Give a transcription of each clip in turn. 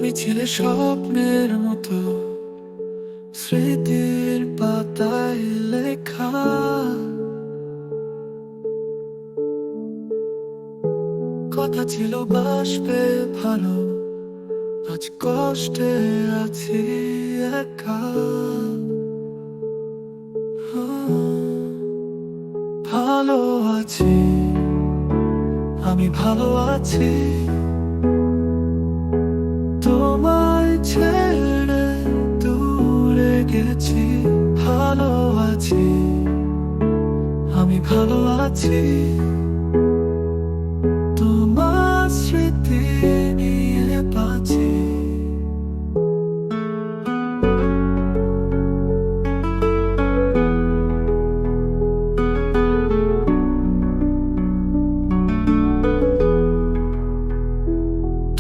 তুমি ছিলে স্বপ্নের মতো, স্মৃতির পাতায় লেখা। কথা ছিল বাসবে ভালো, আজ কষ্টে আছি একা। ভালো আছি, আমি ভালো আছি, তোমায় ছেড়ে দূরে গেছি। ভালো আছি, আমি ভালো আছি, তোমার স্মৃতি নিয়ে বাঁচি।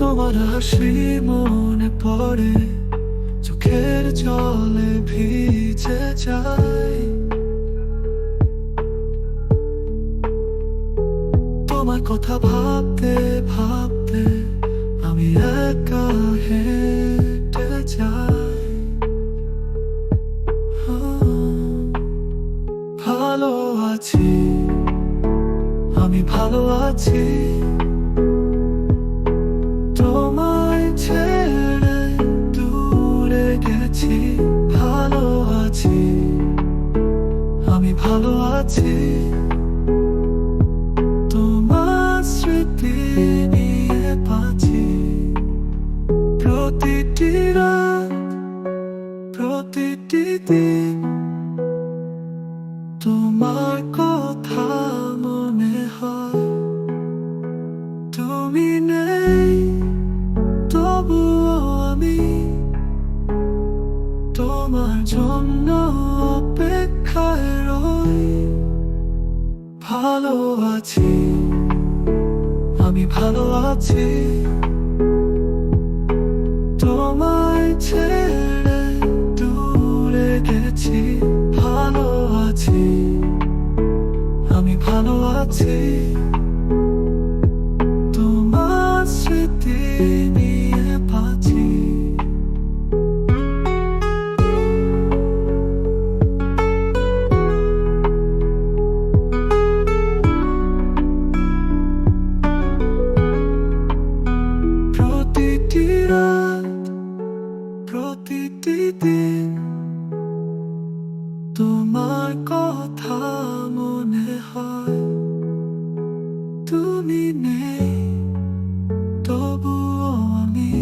তোমার হাসি মনে পড়ে, চোখের জলে ভিজে যায়। তোমার কথা ভাবতে ভাবতে আমি একা হেঁটে যাই। ভালো আছি, আমি ভালো আছি, তোমায় ছেড়ে দূরে গেছি। ভালো আছি, আমি ভালো আছি, তোমার স্মৃতি নিয়ে বাঁচি। প্রতিটি রাত, প্রতিটি দিন তোমার কথা মনে হয়। তুমি নেই তবুও আমি তোমার জন্য অপেক্ষায় রই। ভালো আছি, আমি ভালো আছি, তোমায় ছেড়ে দূরে গেছি। ভালো আছি, আমি ভালো আছি, তোমার স্মৃতি নিয়ে বাঁচি। প্রতিটি রাত, প্রতিটি দিন তোমার কথা মনে হয়। তুমি নেই তবুও আমি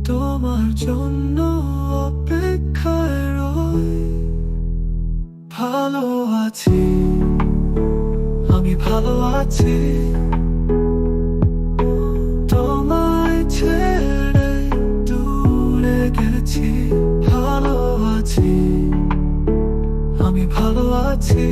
তোমার জন্য অপেক্ষায় রই। ভালো আছি, আমি ভালো আছি, তোমায় ছেড়ে দূরে গেছি। ভালো আছি, আমি ভালো আছি,